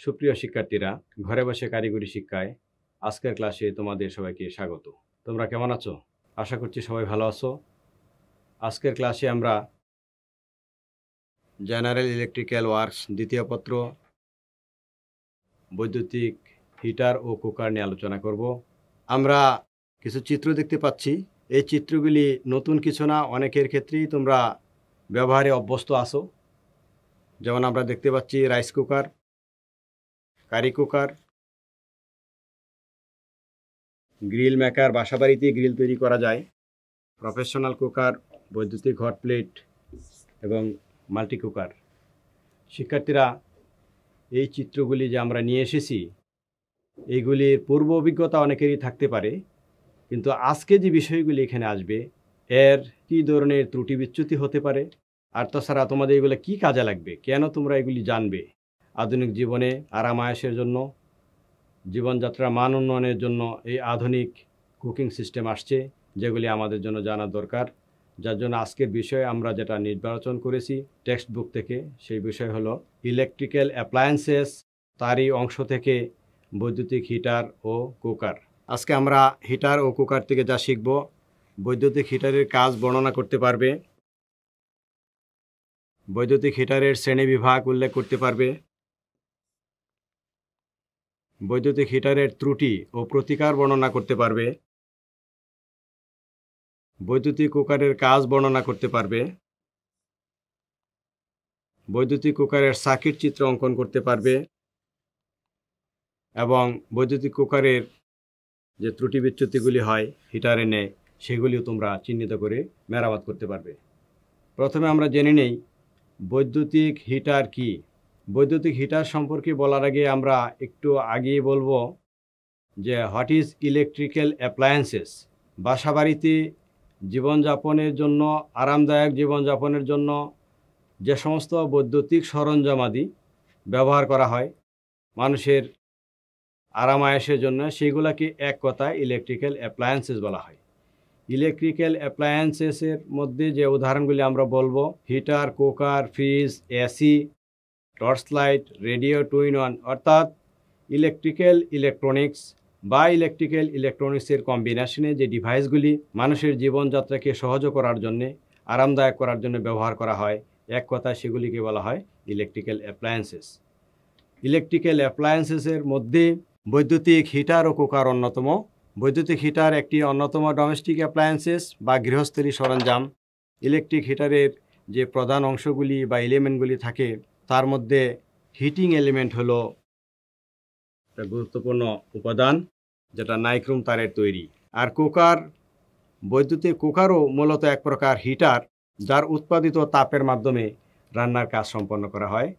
সুপ্রিয় শিক্ষার্থীরা, ঘরে বসে কারিগরি শিক্ষায় আজকের ক্লাসে তোমাদের সবাইকে স্বাগত। তোমরা কেমন আছো? আশা করছি সবাই ভালো আছো। আজকের ক্লাসে আমরা জেনারেল ইলেকট্রিক্যাল ওয়ার্কস দ্বিতীয় পত্র বৈদ্যুতিক হিটার ও কুকার নিয়ে আলোচনা করব। আমরা কিছু চিত্র দেখতে পাচ্ছি। এই চিত্রগুলি নতুন কিছু না, অনেকের ক্ষেত্রেই তোমরা ব্যবহারে অভ্যস্ত আছো। যেমন আমরা দেখতে পাচ্ছি rice cooker, curry cooker, grill maker, বাসাবাড়িতে গ্রিল তৈরি করা যায়, প্রফেশনাল কুকার, বৈদ্যুতিক হট প্লেট এবং মাল্টি কুকার। শিক্ষার্থীরা, এই চিত্রগুলি যে আমরা নিয়ে এসেছি, এইগুলির পূর্ব অভিজ্ঞতা অনেকেরই থাকতে পারে, কিন্তু আজকে যে বিষয়গুলি এখানে আসবে এর কী ধরনের ত্রুটি বিচ্যুতি হতে পারে, আর তাছাড়া তোমাদের এগুলো কী কাজে লাগবে, কেন তোমরা এগুলি জানবে, আধুনিক জীবনে আরাম আয়েশের জন্য, জীবনযাত্রার মান উন্নয়নের জন্য এই আধুনিক কুকিং সিস্টেম আসছে, যেগুলি আমাদের জন্য জানা দরকার। যার জন্য আজকের বিষয়ে আমরা যেটা নির্বাচন করেছি টেক্সট বুক থেকে, সেই বিষয় হলো ইলেকট্রিক্যাল অ্যাপ্লায়েন্সেস, তারই অংশ থেকে বৈদ্যুতিক হিটার ও কুকার। আজকে আমরা হিটার ও কুকার থেকে যা শিখব, বৈদ্যুতিক হিটারের কাজ বর্ণনা করতে পারবে, বৈদ্যুতিক হিটারের শ্রেণীবিভাগ উল্লেখ করতে পারবে, বৈদ্যুতিক হিটারের ত্রুটি ও প্রতিকার বর্ণনা করতে পারবে, বৈদ্যুতিক কুকারের কাজ বর্ণনা করতে পারবে, বৈদ্যুতিক কুকারের সার্কিট চিত্র অঙ্কন করতে পারবে এবং বৈদ্যুতিক কুকারের যে ত্রুটি বিচ্যুতিগুলি হয় হিটার এনে, সেগুলিও তোমরা চিহ্নিত করে মেরামত করতে পারবে। প্রথমে আমরা জেনে নেই বৈদ্যুতিক হিটার কি। বৈদ্যুতিক হিটার সম্পর্কে বলার আগে আমরা একটু আগেই বলবো যে হোয়াট ইজ ইলেকট্রিক্যাল অ্যাপ্লায়েন্সেস। বাসাবাড়িতে জীবনযাপনের জন্য, আরামদায়ক জীবনযাপনের জন্য যে সমস্ত বৈদ্যুতিক সরঞ্জামাদি ব্যবহার করা হয় মানুষের আরাম আয়েশের জন্য, সেগুলোকে এক কথায় ইলেকট্রিক্যাল অ্যাপ্লায়েন্সেস বলা হয়। ইলেকট্রিক্যাল অ্যাপ্লায়েন্সেসের মধ্যে যে উদাহরণগুলি আমরা বলবো, heater, cooker, fridge, AC, torch light, radio 2-in-1, অর্থাৎ ইলেকট্রিক্যাল ইলেকট্রনিক্স বা ইলেকট্রিক্যাল ইলেকট্রনিক্সের কম্বিনেশনে যে ডিভাইসগুলি মানুষের জীবনযাত্রাকে সহজ করার জন্যে, আরামদায়ক করার জন্য ব্যবহার করা হয়, এক কথায় সেগুলিকে বলা হয় ইলেকট্রিক্যাল অ্যাপ্লায়েন্সেস। ইলেকট্রিক্যাল অ্যাপ্লায়েন্সেসের মধ্যে বৈদ্যুতিক হিটার ও কুকার অন্যতম। বৈদ্যুতিক হিটার একটি অন্যতম ডোমেস্টিক অ্যাপ্লায়েন্সেস বা গৃহস্থলী সরঞ্জাম। ইলেকট্রিক হিটারের যে প্রধান অংশগুলি বা এলিমেন্টগুলি থাকে, তার মধ্যে হিটিং এলিমেন্ট হলো একটা গুরুত্বপূর্ণ উপাদান, যেটা নাইক্রোম তারের তৈরি। আর কুকার, বৈদ্যুতিক কুকারও মূলত এক প্রকার হিটার, যার উৎপাদিত তাপের মাধ্যমে রান্নার কাজ সম্পন্ন করা হয়।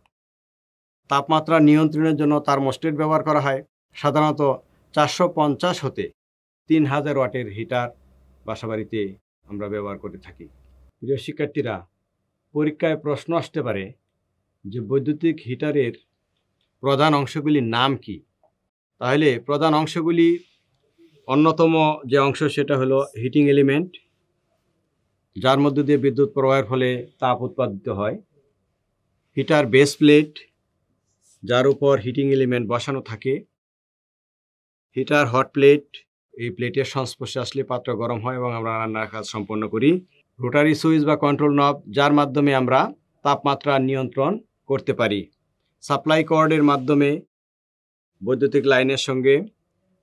তাপমাত্রা নিয়ন্ত্রণের জন্য থার্মোস্ট্যাট ব্যবহার করা হয়। সাধারণত 450 হতে 3000 ওয়াটের হিটার বাসাবাড়িতে আমরা ব্যবহার করে থাকি। প্রিয় শিক্ষার্থীরা, পরীক্ষায় প্রশ্ন আসতে পারে যে বৈদ্যুতিক হিটারের প্রধান অংশগুলির নাম কি। তাহলে প্রধান অংশগুলি, অন্যতম যে অংশ সেটা হলো হিটিং এলিমেন্ট, যার মধ্য দিয়ে বিদ্যুৎ প্রবাহের ফলে তাপ উৎপাদিত হয়। হিটার বেস প্লেট, যার উপর হিটিং এলিমেন্ট বসানো থাকে। হিটার হট প্লেট, এই প্লেটের সংস্পর্শে আসলে পাত্র গরম হয় এবং আমরা রান্নার কাজ সম্পন্ন করি। রোটারি সুইচ বা কন্ট্রোল নব, যার মাধ্যমে আমরা তাপমাত্রা নিয়ন্ত্রণ করতে পারি। সাপ্লাই কর্ডের মাধ্যমে বৈদ্যুতিক লাইনের সঙ্গে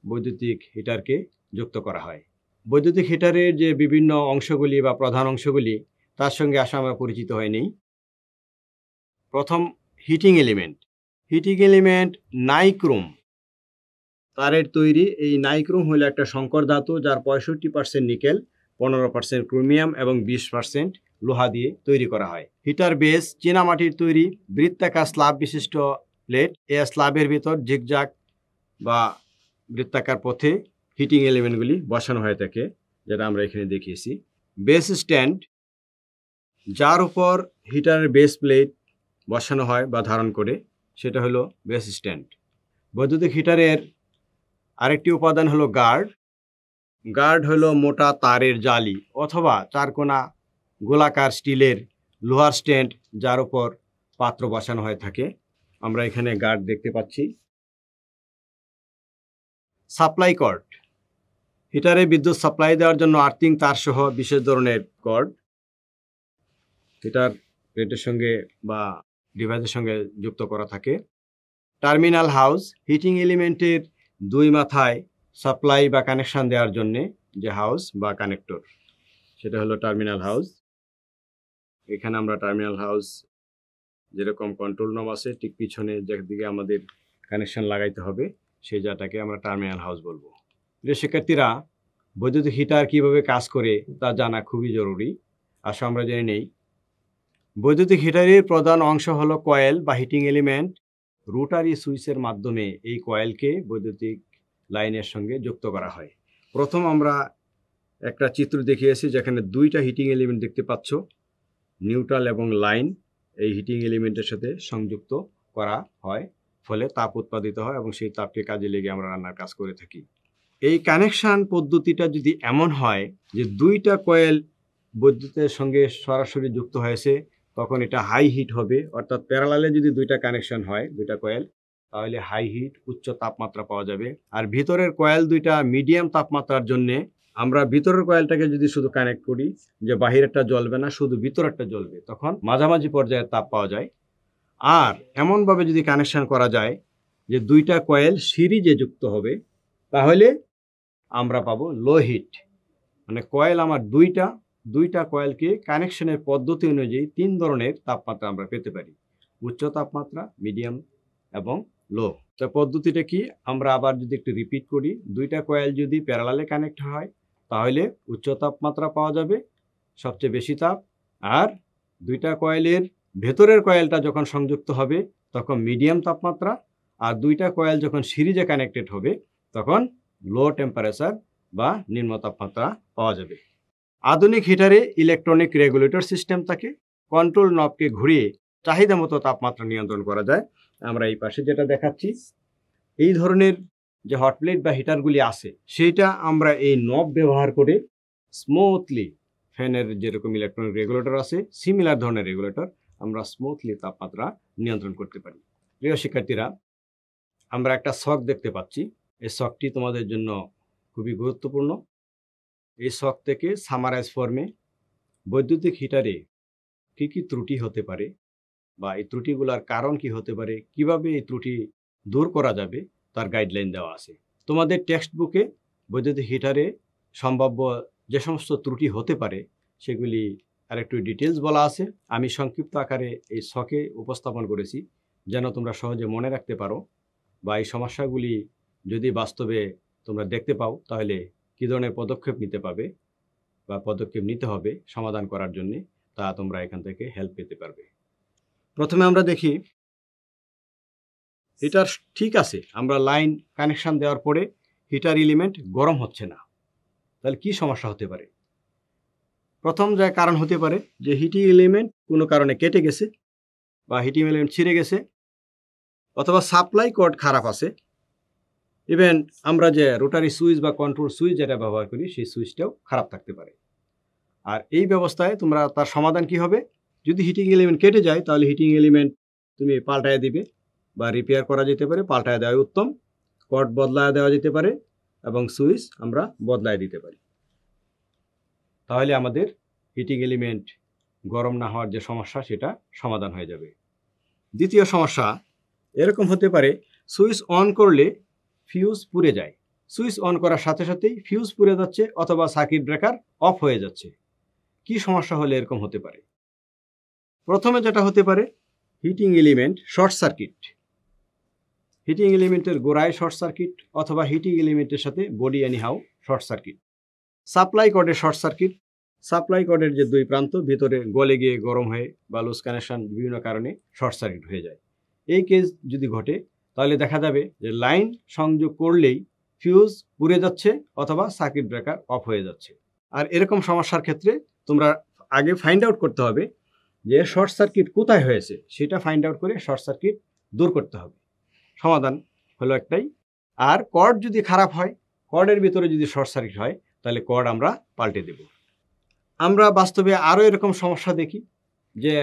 বৈদ্যুতিক হিটারকে যুক্ত করা হয়। বৈদ্যুতিক হিটারের যে বিভিন্ন অংশগুলি বা প্রধান অংশগুলি, তার সঙ্গে আসলে আমরা পরিচিত হয়নি। প্রথম, heating element. Heating element nichrome তারের তৈরি। এই নাইক্রোম হলো একটা সংকর ধাতু, যার 65% নিকেল, 15% ক্রোমিয়াম এবং 20% লোহা দিয়ে তৈরি করা হয়। হিটার বেস চীনামাটির তৈরি বৃত্তাকার স্ল্যাব বিশিষ্ট প্লেট। এই স্ল্যাবের ভিতর জিগজাগ বা বৃত্তাকার পথে হিটিং এলিমেন্টগুলি বসানো হয়ে থাকে, যেটা আমরা এখানে দেখিয়েছি। বেস স্ট্যান্ড, যার উপর হিটারের বেস প্লেট বসানো হয় বা ধারণ করে, সেটা হলো বেস স্ট্যান্ড। বৈদ্যুতিক হিটারের আরেকটি উপাদান হলো গার্ড। গার্ড হলো মোটা তারের জালি অথবা চারকোনা গোলাকার স্টিলের লোহার স্ট্যান্ড, যার উপর পাত্র বসানো হয়ে থাকে। আমরা এখানে গার্ড দেখতে পাচ্ছি। সাপ্লাই কর্ড, হিটারে বিদ্যুৎ সাপ্লাই দেওয়ার জন্য আর্থিং তার সহ বিশেষ ধরনের কর্ড হিটার প্লেটের সঙ্গে বা ডিভাইসের সঙ্গে যুক্ত করা থাকে। টার্মিনাল হাউস, হিটিং এলিমেন্টের দুই মাথায় সাপ্লাই বা কানেকশন দেওয়ার জন্য যে হাউস বা কানেক্টর, সেটা হলো টার্মিনাল হাউস। এখানে আমরা টার্মিনাল হাউস যেরকম কন্ট্রোল নব আছে ঠিক পিছনে যেদিকে আমাদের কানেকশন লাগাইতে হবে সেই জায়গাটাকে আমরা টার্মিনাল হাউস বলবো। প্রিয় শিক্ষার্থীরা, বৈদ্যুতিক হিটার কিভাবে কাজ করে তা জানা খুবই জরুরি। আসলে আমরা জেনে নেই। বৈদ্যুতিক হিটারের প্রধান অংশ হলো কয়েল বা হিটিং এলিমেন্ট। রোটারি সুইচের মাধ্যমে এই কয়েলকে বৈদ্যুতিক লাইনের সঙ্গে যুক্ত করা হয়। প্রথম আমরা একটা চিত্র দেখিয়েছি যেখানে দুইটা হিটিং এলিমেন্ট দেখতে পাচ্ছ, নিউট্রাল এবং লাইন এই হিটিং এলিমেন্টের সাথে সংযুক্ত করা হয়, ফলে তাপ উৎপাদিত হয় এবং সেই তাপকে কাজে লেগে আমরা রান্নার কাজ করে থাকি। এই কানেকশন পদ্ধতিটা যদি এমন হয় যে দুইটা কয়েল বৈদ্যুতের সঙ্গে সরাসরি যুক্ত হয়েছে, তখন এটা হাই হিট হবে। অর্থাৎ প্যারালালে যদি দুইটা কানেকশন হয় দুইটা কয়েল, তাহলে হাই হিট উচ্চ তাপমাত্রা পাওয়া যাবে। আর ভিতরের কয়েল দুইটা মিডিয়াম তাপমাত্রার জন্যে আমরা ভিতরের কয়েলটাকে যদি শুধু কানেক্ট করি যে বাহিরেরটা জ্বলবে না, শুধু ভিতরেরটা জ্বলবে, তখন মাঝামাঝি পর্যায়ে তাপ পাওয়া যায়। আর এমনভাবে যদি কানেকশন করা যায় যে দুইটা কয়েল সিরিজে যুক্ত হবে, তাহলে আমরা পাবো লো হিট। মানে কয়েল আমার দুইটা কয়েলকে কানেকশনের পদ্ধতি অনুযায়ী তিন ধরনের তাপমাত্রা আমরা পেতে পারি: উচ্চ তাপমাত্রা, মিডিয়াম এবং লো। তো পদ্ধতিটা কি আমরা আবার যদি একটু রিপিট করি, দুইটা কয়েল যদি প্যারালালে কানেক্ট হয় তাহলে উচ্চ তাপমাত্রা পাওয়া যাবে, সবচেয়ে বেশি তাপ। আর দুইটা কয়েলের ভেতরের কয়েলটা যখন সংযুক্ত হবে তখন মিডিয়াম তাপমাত্রা। আর দুইটা কয়েল যখন সিরিজে কানেক্টেড হবে তখন লো টেম্পারেচার বা নিম্ন তাপমাত্রা পাওয়া যাবে। আধুনিক হিটারে ইলেকট্রনিক রেগুলেটর সিস্টেম থাকে। কন্ট্রোল নবকে ঘুরিয়ে চাহিদা মতো তাপমাত্রা নিয়ন্ত্রণ করা যায়। আমরা এই পাশে যেটা দেখাচ্ছি, এই ধরনের যে হট প্লেট বা হিটারগুলি আছে, সেইটা আমরা এই নব ব্যবহার করে স্মুথলি ফ্যানের যেরকম ইলেকট্রনিক রেগুলেটর আছে, সিমিলার ধরনের রেগুলেটর আমরা স্মুথলি তাপমাত্রা নিয়ন্ত্রণ করতে পারি। প্রিয় শিক্ষার্থীরা, আমরা একটা শক দেখতে পাচ্ছি। এই শকটি তোমাদের জন্য খুবই গুরুত্বপূর্ণ। এই শক থেকে সামারাইজ ফর্মে বৈদ্যুতিক হিটারে কী কী ত্রুটি হতে পারে বা এই ত্রুটিগুলোর কারণ কি হতে পারে, কিভাবে এই ত্রুটি দূর করা যাবে, তার গাইডলাইন দেওয়া আছে। তোমাদের টেক্সট বুকে বৈদ্যুতিক হিটারে সম্ভাব্য যে সমস্ত ত্রুটি হতে পারে সেগুলি আর একটু ডিটেলস বলা আছে। আমি সংক্ষিপ্ত আকারে এই শকে উপস্থাপন করেছি যেন তোমরা সহজে মনে রাখতে পারো, বা এই সমস্যাগুলি যদি বাস্তবে তোমরা দেখতে পাও তাহলে কী ধরনের পদক্ষেপ নিতে পাবে বা পদক্ষেপ নিতে হবে সমাধান করার জন্যে, তা তোমরা এখান থেকে হেল্প পেতে পারবে। প্রথমে আমরা দেখি, হিটার ঠিক আছে, আমরা লাইন কানেকশন দেওয়ার পরে হিটার এলিমেন্ট গরম হচ্ছে না, তাহলে কি সমস্যা হতে পারে? প্রথম যে কারণ হতে পারে যে হিটিং এলিমেন্ট কোনো কারণে কেটে গেছে বা হিটিং এলিমেন্ট ছিঁড়ে গেছে, অথবা সাপ্লাই কর্ড খারাপ আছে। ইভেন আমরা যে রোটারি সুইচ বা কন্ট্রোল সুইচ যেটা ব্যবহার করি সেই সুইচটাও খারাপ থাকতে পারে। আর এই ব্যবস্থায় তোমরা তার সমাধান কি হবে? যদি হিটিং এলিমেন্ট কেটে যায় তাহলে হিটিং এলিমেন্ট তুমি পাল্টায় দিবে বা রিপেয়ার করা যেতে পারে, পাল্টায় দেওয়াই উত্তম। কর্ড বদলায় দেওয়া যেতে পারে এবং সুইচ আমরা বদলায় দিতে পারি, তাহলে আমাদের হিটিং এলিমেন্ট গরম না হওয়ার যে সমস্যা সেটা সমাধান হয়ে যাবে। দ্বিতীয় সমস্যা এরকম হতে পারে, সুইচ অন করলে ফিউজ পুড়ে যায়। সুইচ অন করার সাথে সাথেই ফিউজ পুড়ে যাচ্ছে অথবা সার্কিট ব্রেকার অফ হয়ে যাচ্ছে। কি সমস্যা হলে এরকম হতে পারে? প্রথমে যেটা হতে পারে, heating element short circuit. Heating এলিমেন্টের গোড়ায় শর্ট সার্কিট অথবা হিটিং এলিমেন্টের সাথে body anyhow short circuit. Supply কর্ডের শর্ট সার্কিট। সাপ্লাই কর্ডের যে দুই প্রান্ত ভিতরে গলে গিয়ে গরম হয়ে বা লুজ কানেকশন বিভিন্ন কারণে শর্ট সার্কিট হয়ে যায়। এই কেস যদি ঘটে তাহলে দেখা যাবে যে লাইন সংযোগ করলেই ফিউজ পুড়ে যাচ্ছে অথবা সার্কিট ব্রেকার অফ হয়ে যাচ্ছে। আর এরকম সমস্যার ক্ষেত্রে তোমরা আগে ফাইন্ড আউট করতে হবে যে শর্ট সার্কিট কোথায় হয়েছে, সেটা ফাইন্ড আউট করে শর্ট সার্কিট দূর করতে হবে। সমাধান হলো একটাই। আর কর্ড যদি খারাপ হয়, কর্ডের ভিতরে যদি শর্ট সার্কিট হয়, তাহলে কর্ড আমরা পাল্টে দেব। আমরা বাস্তবে আরও এরকম সমস্যা দেখি যে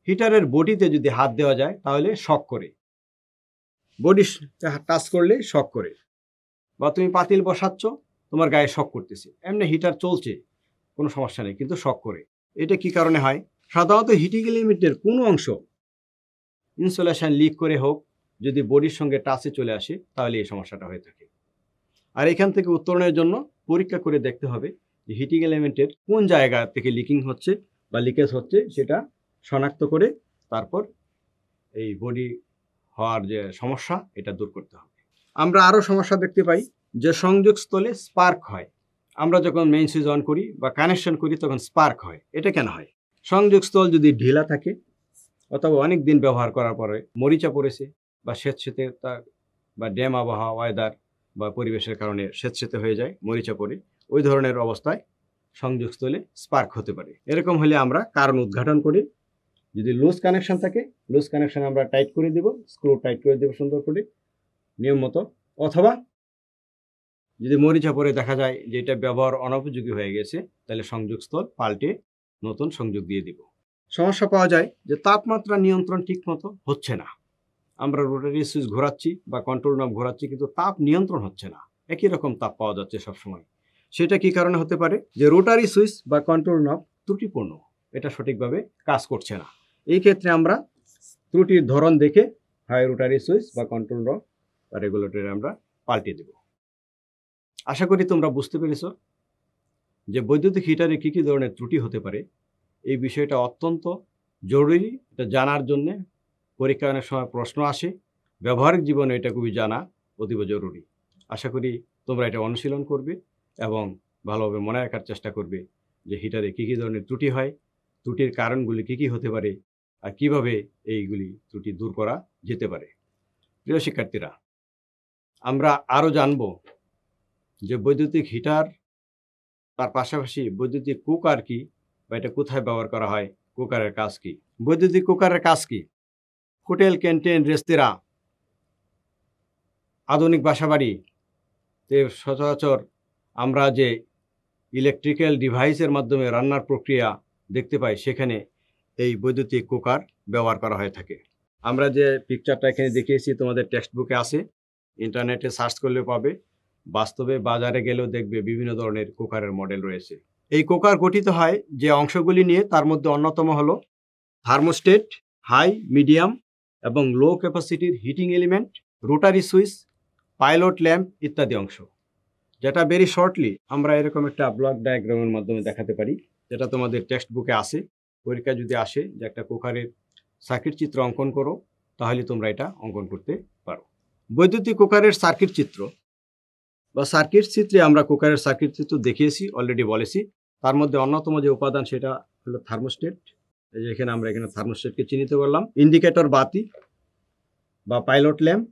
হিটারের বডিতে যদি হাত দেওয়া যায় তাহলে শক করে। বডি টাচ করলে শক করে, বা তুমি পাতিল বসাচ্ছ তোমার গায়ে শক করতেছে, এমনি হিটার চলছে কোনো সমস্যা নেই, কিন্তু শক করে। এটা কি কারণে হয়? সাধারণত হিটিং এলিমেন্টের কোনো অংশ ইনসুলেশন লিক করে হোক, যদি বডির সঙ্গে টাচে চলে আসে তাহলে এই সমস্যাটা হয়ে থাকে। আর এখান থেকে উত্তরণের জন্য পরীক্ষা করে দেখতে হবে যে হিটিং এলিমেন্টের কোন জায়গা থেকে লিকিং হচ্ছে বা লিকেজ হচ্ছে, সেটা শনাক্ত করে তারপর এই বডি হওয়ার যে সমস্যা এটা দূর করতে হবে। আমরা আরও সমস্যা দেখতে পাই যে সংযোগস্থলে স্পার্ক হয়। আমরা যখন মেইন সুইচ অন করি বা কানেকশন করি তখন স্পার্ক হয়। এটা কেন হয়? সংযোগস্থল যদি ঢিলা থাকে অথবা অনেক দিন ব্যবহার করার পরে মরিচা পড়েছে বা স্বেচ্ছেতে বা ড্যাম আবহাওয়া, ওয়েদার বা পরিবেশের কারণে স্বেচ্ছেতে হয়ে যায়, মরিচা পড়ে, ওই ধরনের অবস্থায় সংযোগস্থলে স্পার্ক হতে পারে। এরকম হলে আমরা কারণ উদ্ঘাটন করি। যদি লুজ কানেকশন থাকে, লুজ কানেকশন আমরা টাইট করে দেব, স্ক্রু টাইট করে দেব সুন্দর করে নিয়ম মতো। অথবা যদি মরিচা পড়ে দেখা যায় যে এটা ব্যবহার অনুপযোগী হয়ে গেছে, তাহলে সংযোগস্থল পাল্টে নতুন সংযোগ দিয়ে দিব। সমস্যা পাওয়া যায় যে তাপমাত্রা নিয়ন্ত্রণ ঠিকমতো হচ্ছে না। আমরা রোটারি সুইচ ঘোরাচ্ছি বা কন্ট্রোল নব ঘোরাচ্ছি, কিন্তু তাপ নিয়ন্ত্রণ হচ্ছে না, একই রকম তাপ পাওয়া যাচ্ছে সবসময়। সেটা কি কারণে হতে পারে? যে রোটারি সুইচ বা কন্ট্রোল নব ত্রুটিপূর্ণ, এটা সঠিকভাবে কাজ করছে না। এই ক্ষেত্রে আমরা ত্রুটির ধরন দেখে হয় রোটারি সুইচ বা কন্ট্রোল নব বা রেগুলেটরে আমরা পাল্টে দেব। আশা করি তোমরা বুঝতে পেরেছ যে বৈদ্যুতিক হিটারে কী কী ধরনের ত্রুটি হতে পারে। এই বিষয়টা অত্যন্ত জরুরি, এটা জানার জন্যে পরীক্ষা অনেক সময় প্রশ্ন আসে, ব্যবহারিক জীবনে এটা খুবই জানা অতীব জরুরি। আশা করি তোমরা এটা অনুশীলন করবে এবং ভালোভাবে মনে রাখার চেষ্টা করবে যে হিটারে কী কী ধরনের ত্রুটি হয়, ত্রুটির কারণগুলি কী কী হতে পারে, আর কীভাবে এইগুলি ত্রুটি দূর করা যেতে পারে। প্রিয় শিক্ষার্থীরা, আমরা আরও জানব যে বৈদ্যুতিক হিটার, তার পাশাপাশি বৈদ্যুতিক কুকার কি, বা এটা কোথায় ব্যবহার করা হয়, কুকারের কাজ কি। বৈদ্যুতিক কুকারের কাজ কি? হোটেল, ক্যান্টিন, রেস্তোরাঁ, আধুনিক বাসাবাড়িতে সচরাচর আমরা যে ইলেকট্রিক্যাল ডিভাইসের মাধ্যমে রান্নার প্রক্রিয়া দেখতে পাই, সেখানে এই বৈদ্যুতিক কুকার ব্যবহার করা হয়ে থাকে। আমরা যে পিকচারটা এখানে দেখিয়েছি তোমাদের টেক্সট বুকে আছে, ইন্টারনেটে সার্চ করলে পাবে, বাস্তবে বাজারে গেলেও দেখবে বিভিন্ন ধরনের কুকারের মডেল রয়েছে। এই কুকার গঠিত হয় যে অংশগুলি নিয়ে, তার মধ্যে অন্যতম হলো থার্মোস্টেট, হাই, মিডিয়াম এবং লো ক্যাপাসিটির heating element, rotary switch, pilot lamp ইত্যাদি অংশ, যেটা ভেরি শর্টলি আমরা এরকম একটা ব্লক ডায়াগ্রামের মাধ্যমে দেখাতে পারি, যেটা তোমাদের টেক্সট বুকে আসে। পরীক্ষা যদি আসে যে একটা কুকারের সার্কিট চিত্র অঙ্কন করো, তাহলে তোমরা এটা অঙ্কন করতে পারো। বৈদ্যুতিক কুকারের সার্কিট চিত্র বা সার্কিট চিত্রে আমরা কুকারের সার্কিট চিত্র দেখিয়েছি, অলরেডি বলেছি। তার মধ্যে অন্যতম যে উপাদান সেটা হলো থার্মোস্টেট। এই যে এখানে আমরা থার্মোস্টেটকে চিহ্নিত করলাম। ইন্ডিকেটর বাতি বা পাইলট ল্যাম্প,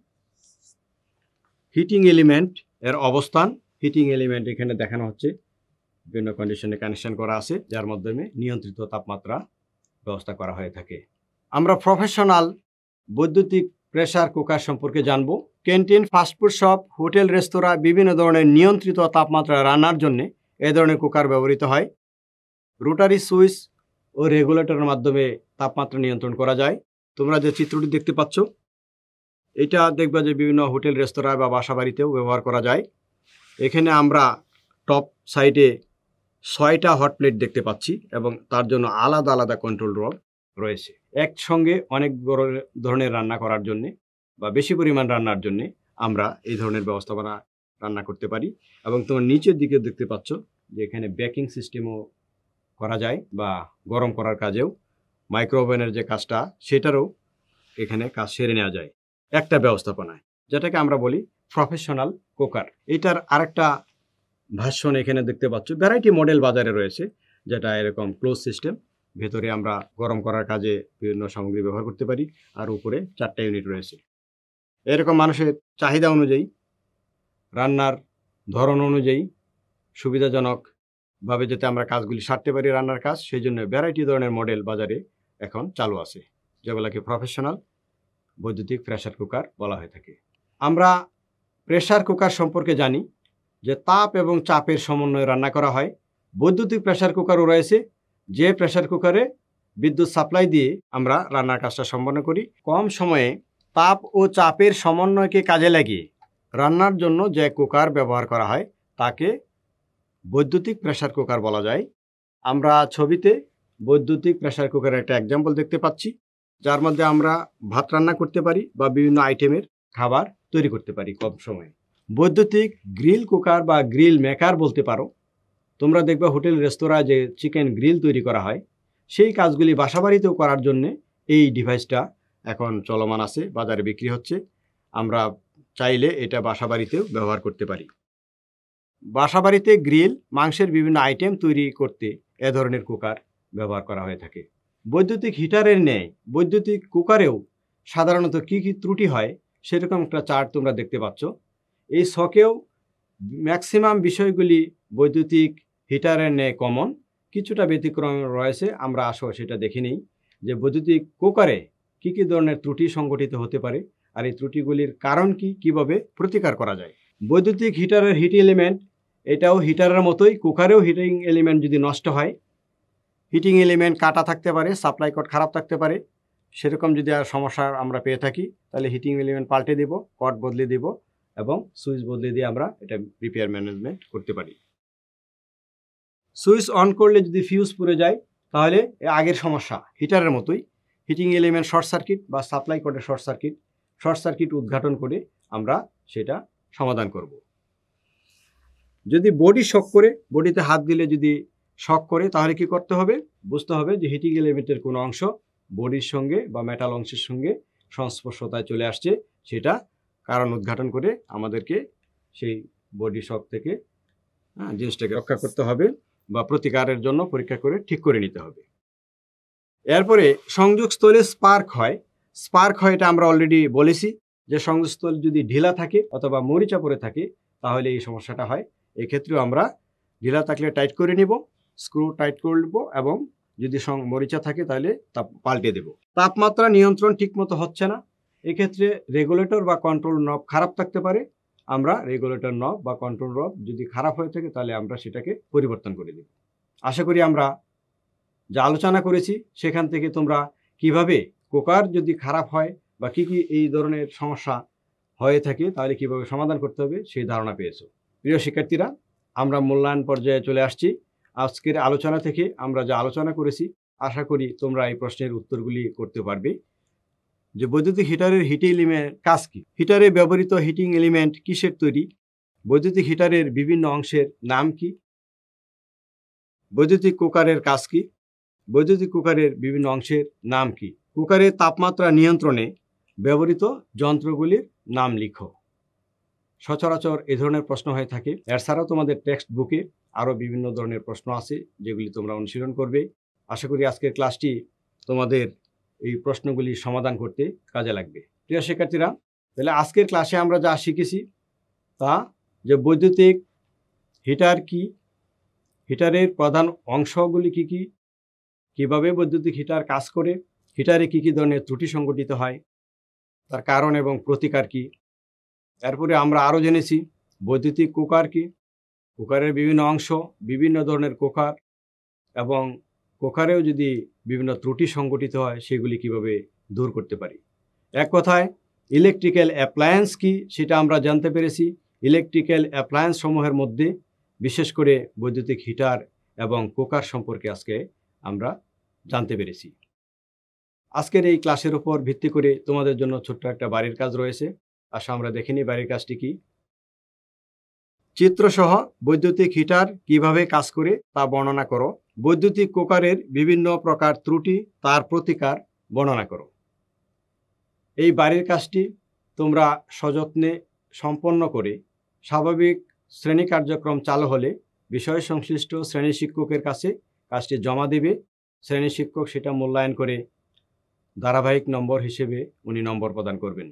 হিটিং এলিমেন্ট এর অবস্থান, হিটিং এলিমেন্ট এখানে দেখানো হচ্ছে, বিভিন্ন কন্ডিশনে কানেকশন করা আছে, যার মাধ্যমে নিয়ন্ত্রিত তাপমাত্রা ব্যবস্থা করা হয়ে থাকে। আমরা প্রফেশনাল বৈদ্যুতিক প্রেসার কুকার সম্পর্কে জানব। ক্যান্টিন, ফাস্টফুড শপ, হোটেল, রেস্তোরাঁ বিভিন্ন ধরনের নিয়ন্ত্রিত তাপমাত্রা রান্নার জন্য এ ধরনের কুকার ব্যবহৃত হয়। রোটারি সুইচ ও রেগুলেটরের মাধ্যমে তাপমাত্রা নিয়ন্ত্রণ করা যায়। তোমরা যে চিত্রটি দেখতে পাচ্ছ, এটা দেখবা যে বিভিন্ন হোটেল, রেস্তোরাঁ বা বাসা বাড়িতেও ব্যবহার করা যায়। এখানে আমরা টপ সাইডে 6টা হট প্লেট দেখতে পাচ্ছি এবং তার জন্য আলাদা আলাদা কন্ট্রোল রড রয়েছে। একসঙ্গে অনেক বড় ধরনের রান্না করার জন্যে বা বেশি পরিমাণ রান্নার জন্যে আমরা এই ধরনের ব্যবস্থাপনা রান্না করতে পারি। এবং তোমার নিচের দিকে দেখতে পাচ্ছ যে এখানে বেকিং সিস্টেমও করা যায়, বা গরম করার কাজেও মাইক্রোওভেনের যে কাজটা সেটারও এখানে কাজ সেরে নেওয়া যায় একটা ব্যবস্থাপনায়, যেটাকে আমরা বলি প্রফেশনাল কুকার। এটার আরেকটা ভার্সন এখানে দেখতে পাচ্ছ। ভ্যারাইটি মডেল বাজারে রয়েছে, যেটা এরকম ক্লোজ সিস্টেম, ভেতরে আমরা গরম করার কাজে বিভিন্ন সামগ্রী ব্যবহার করতে পারি, আর উপরে 4টা ইউনিট রয়েছে। এরকম মানুষের চাহিদা অনুযায়ী, রান্নার ধরন অনুযায়ী সুবিধাজনকভাবে যাতে আমরা কাজগুলি সারতে পারি রান্নার কাজ, সেই জন্য ভ্যারাইটি ধরনের মডেল বাজারে এখন চালু আছে, যেগুলোকে প্রফেশনাল বৈদ্যুতিক প্রেসার কুকার বলা হয়ে থাকে। আমরা প্রেসার কুকার সম্পর্কে জানি যে তাপ এবং চাপের সমন্বয়ে রান্না করা হয়। বৈদ্যুতিক প্রেসার কুকারও রয়েছে, যে প্রেসার কুকারে বিদ্যুৎ সাপ্লাই দিয়ে আমরা রান্নার কাজটা সম্পন্ন করি। কম সময়ে তাপ ও চাপের সমন্বয়কে কাজে লাগিয়ে রান্নার জন্য যে কুকার ব্যবহার করা হয় তাকে বৈদ্যুতিক প্রেসার কুকার বলা যায়। আমরা ছবিতে বৈদ্যুতিক প্রেসার কুকারের একটা এক্সাম্পল দেখতে পাচ্ছি, যার মধ্যে আমরা ভাত রান্না করতে পারি বা বিভিন্ন আইটেমের খাবার তৈরি করতে পারি কম সময়ে। বৈদ্যুতিক গ্রিল কুকার বা গ্রিল মেকার বলতে পারো। তোমরা দেখবে হোটেল রেস্তোরাঁ যে চিকেন গ্রিল তৈরি করা হয়, সেই কাজগুলি বাসাবাড়িতেও করার জন্যে এই ডিভাইসটা এখন চলমান আছে, বাজারে বিক্রি হচ্ছে। আমরা চাইলে এটা বাসাবাড়িতেও ব্যবহার করতে পারি। বাসাবাড়িতে গ্রিল, মাংসের বিভিন্ন আইটেম তৈরি করতে এ ধরনের কুকার ব্যবহার করা হয়ে থাকে। বৈদ্যুতিক হিটারের ন্যায় বৈদ্যুতিক কুকারেও সাধারণত কী কী ত্রুটি হয় সেরকম একটা চার্ট তোমরা দেখতে পাচ্ছ। এই শখেও ম্যাক্সিমাম বিষয়গুলি বৈদ্যুতিক হিটারের ন্যায় কমন, কিছুটা ব্যতিক্রম রয়েছে। আমরা আসো সেটা দেখে নিই যে বৈদ্যুতিক কুকারে কী কী ধরনের ত্রুটি সংঘটিত হতে পারে আর এই ত্রুটিগুলির কারণ কি, কিভাবে প্রতিকার করা যায়। বৈদ্যুতিক হিটারের হিট এলিমেন্ট, এটাও হিটারের মতোই কুকারেও হিটিং এলিমেন্ট যদি নষ্ট হয়, হিটিং এলিমেন্ট কাটা থাকতে পারে, সাপ্লাই কট খারাপ থাকতে পারে, সেরকম যদি আর সমস্যা আমরা পেয়ে থাকি তাহলে হিটিং এলিমেন্ট পাল্টে দেব, কট বদলে দেব এবং সুইচ বদলে দিয়ে আমরা এটা রিপেয়ার ম্যানেজমেন্ট করতে পারি। সুইচ অন করলে যদি ফিউজ পুড়ে যায় তাহলে আগের সমস্যা হিটারের মতোই হিটিং এলিমেন্ট শর্ট সার্কিট বা সাপ্লাই কটের শর্ট সার্কিট উদ্ঘাটন করে আমরা সেটা সমাধান করব। যদি বডি শক করে, বডিতে হাত দিলে যদি শক করে তাহলে কি করতে হবে, বুঝতে হবে যে হিটিং এলিমেন্টের কোনো অংশ বডির সঙ্গে বা মেটাল অংশের সঙ্গে সংস্পর্শতায় চলে আসছে, সেটা কারণ উদ্ঘাটন করে আমাদেরকে সেই বডি শক থেকে জিনিসটাকে রক্ষা করতে হবে বা প্রতিকারের জন্য পরীক্ষা করে ঠিক করে নিতে হবে। এরপরে সংযোগস্থলে স্পার্ক হয় এটা আমরা অলরেডি বলেছি যে সংযোগস্থল যদি ঢিলা থাকে অথবা মরিচা পড়ে থাকে তাহলে এই সমস্যাটা হয়। এক্ষেত্রেও আমরা ঢিলা থাকলে টাইট করে নিব, স্ক্রু টাইট করে নেব এবং যদি মরিচা থাকে তাহলে তা পাল্টে দেব। তাপমাত্রা নিয়ন্ত্রণ ঠিকমতো হচ্ছে না, এক্ষেত্রে রেগুলেটর বা কন্ট্রোল নব খারাপ থাকতে পারে। আমরা রেগুলেটর নব বা কন্ট্রোল নব যদি খারাপ হয়ে থাকে তাহলে আমরা সেটাকে পরিবর্তন করে দেব। আশা করি আমরা যা আলোচনা করেছি সেখান থেকে তোমরা কিভাবে কুকার যদি খারাপ হয় বা কি কি এই ধরনের সমস্যা হয়ে থাকে তাহলে কিভাবে সমাধান করতে হবে সেই ধারণা পেয়েছো। প্রিয় শিক্ষার্থীরা, আমরা মূল্যায়ন পর্যায়ে চলে আসছি। আজকের আলোচনা থেকে আমরা যা আলোচনা করেছি আশা করি তোমরা এই প্রশ্নের উত্তরগুলি করতে পারবে। যে বৈদ্যুতিক হিটারের হিটিং এলিমেন্ট কাজ কি, হিটারে ব্যবহৃত হিটিং এলিমেন্ট কিসের তৈরি, বৈদ্যুতিক হিটারের বিভিন্ন অংশের নাম কি, বৈদ্যুতিক কুকারের কাজ কি, বৈদ্যুতিক কুকারের বিভিন্ন অংশের নাম কি, কুকারের তাপমাত্রা নিয়ন্ত্রণে ব্যবহৃত যন্ত্রগুলির নাম লিখো। সচরাচর এ ধরনের প্রশ্ন হয়ে থাকে। এছাড়াও তোমাদের টেক্সট বুকে আরও বিভিন্ন ধরনের প্রশ্ন আছে যেগুলি তোমরা অনুশীলন করবে। আশা করি আজকের ক্লাসটি তোমাদের এই প্রশ্নগুলি সমাধান করতে কাজে লাগবে। প্রিয় শিক্ষার্থীরা, তাহলে আজকের ক্লাসে আমরা যা শিখেছি তা যে বৈদ্যুতিক হিটার কি, হিটারের প্রধান অংশগুলি কি কি, কিভাবে বৈদ্যুতিক হিটার কাজ করে, হিটারে কি কি ধরনের ত্রুটি সংঘটিত হয়, তার কারণ এবং প্রতিকার কি। এরপরে আমরা আরও জেনেছি বৈদ্যুতিক কুকার কি, কুকারের বিভিন্ন অংশ, বিভিন্ন ধরনের কুকার এবং কুকারেও যদি বিভিন্ন ত্রুটি সংঘটিত হয় সেগুলি কিভাবে দূর করতে পারি। এক কথায় ইলেকট্রিক্যাল অ্যাপ্লায়েন্স কি সেটা আমরা জানতে পেরেছি। ইলেকট্রিক্যাল অ্যাপ্লায়েন্স সমূহের মধ্যে বিশেষ করে বৈদ্যুতিক হিটার এবং কুকার সম্পর্কে আজকে আমরা জানতে পেরেছি। আজকের এই ক্লাসের উপর ভিত্তি করে তোমাদের জন্য ছোট্ট একটা বাড়ির কাজ রয়েছে। আসো আমরা দেখে নিই বাড়ির কাজটি কি। চিত্রসহ বৈদ্যুতিক হিটার কিভাবে কাজ করে তা বর্ণনা করো। বৈদ্যুতিক কুকারের বিভিন্ন প্রকার ত্রুটি তার প্রতিকার বর্ণনা করো। এই বাড়ির কাজটি তোমরা সযত্নে সম্পন্ন করে স্বাভাবিক শ্রেণী কার্যক্রম চালু হলে বিষয় সংশ্লিষ্ট শ্রেণী শিক্ষকের কাছে কাজটি জমা দেবে। শ্রেণী শিক্ষক সেটা মূল্যায়ন করে ধারাবাহিক নম্বর হিসেবে উনি নম্বর প্রদান করবেন।